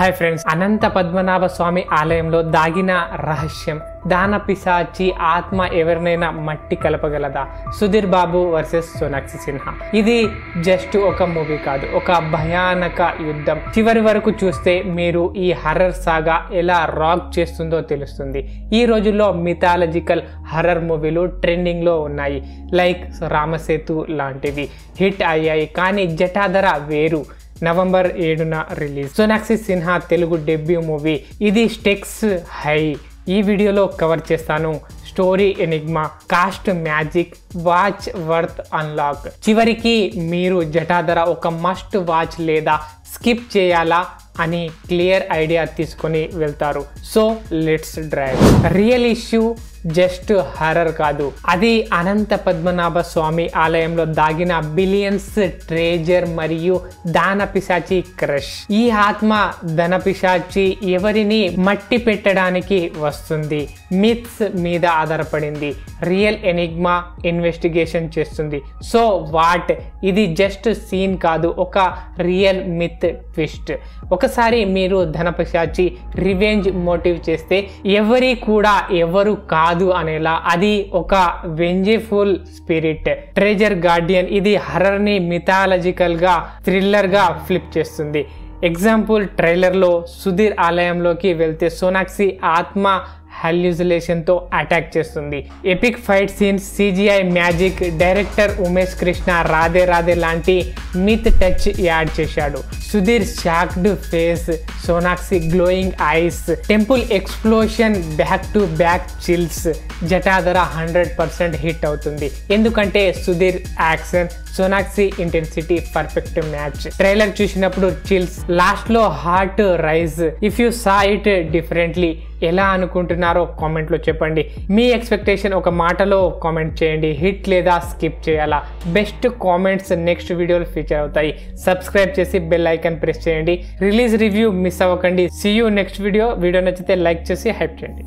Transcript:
Hi friends, Anantha Padmanabha స్వామి ఆలయంలో దాగిన రహస్యం, దాన పిశాచి ఆత్మ ఎవరినైనా మట్టి కలపగలదా? సుధీర్ బాబు వర్సెస్ సోనాక్షి సిన్హా. ఇది జస్ట్ ఒక మూవీ కాదు, ఒక భయానక యుద్ధం. చివరి వరకు చూస్తే మీరు ఈ హర్రర్ సాగా ఎలా రాక్ చేస్తుందో తెలుస్తుంది. ఈ రోజుల్లో మిథాలజికల్ హర్రర్ మూవీలు ట్రెండింగ్ లో ఉన్నాయి. లైక్ రామసేతు లాంటివి హిట్ అయ్యాయి, కానీ జటాధర వేరు. నవంబర్ 7న release. Sonakshi Sinha Telugu debut movie. ఇది స్టెక్స్ హై. ఈ వీడియోలో కవర్ చేస్తాను. Story enigma, cast magic, watch worth unlock. చివరికి మీరు జటాధర ఒక మస్ట్ వాచ్ లేదా స్కిప్ చేయాలా అని క్లియర్ ఐడియా తీసుకొని వెళ్తారు. So let's drive. Real issue just horror కాదు, అది అనంత పద్మనాభ స్వామి ఆలయంలో దాగిన బిలియన్స్ ట్రేజర్ మరియు దాన పిశాచి క్రష్. ఈ ఆత్మ ధన పిశాచి ఎవరిని మట్టి పెట్టడానికి వస్తుంది. మిత్స్ మీద ఆధారపడింది. రియల్ ఎనిగ్మా ఇన్వెస్టిగేషన్ చేస్తుంది. సో వాట్, ఇది జస్ట్ సీన్ కాదు, ఒక రియల్ మిత్ ట్విస్ట్. ఒకసారి మీరు ధన పిశాచి రివెంజ్ మోటివ్ చేస్తే ఎవరి కూడా ఎవరు కాదు అనేలా అది ఒక వెంజఫుల్ స్పిరిట్. ట్రెజర్ గార్డియన్, ఇది హర్రర్ ని మిథాలజికల్ గా థ్రిల్లర్ గా ఫ్లిప్ చేస్తుంది. ఎగ్జాంపుల్, ట్రైలర్ లో సుధీర్ ఆలయంలోకి వెళ్తే సోనాక్షి ఆత్మ హల్యూజినేషన్ తో అటాక్ చేస్తుంది. Epic fight scenes, CGI magic, director Umesh Krishna Radhe Radhe లాంటి మిత్ టచ్ యాడ్ చేశాడు. Sudheer shocked face, Sonakshi glowing eyes, temple explosion, back to back chills. Jatadhara 100% hit అవుతుంది, ఎందుకంటే Sudheer action, Sonakshi intensity perfect match. Trailer చూసినప్పుడు చిల్స్, లాస్ట్ లో heart rise. If you saw it differently, ఎలా అనుకుంటున్నారో comment లో చెప్పండి. మీ ఎక్స్పెక్టేషన్ ఒక మాటలో కామెంట్ చేయండి. హిట్ లేదా స్కిప్ చేయాలా? బెస్ట్ కామెంట్స్ నెక్స్ట్ వీడియోలో ఫీచర్ అవుతాయి. సబ్స్క్రైబ్ చేసి బెల్ ఐకాన్ ప్రెస్ చేయండి. రిలీజ్ రివ్యూ మిస్ అవ్వకండి. See you next video. Video నచ్చితే లైక్ చేసి హైప్ చేయండి.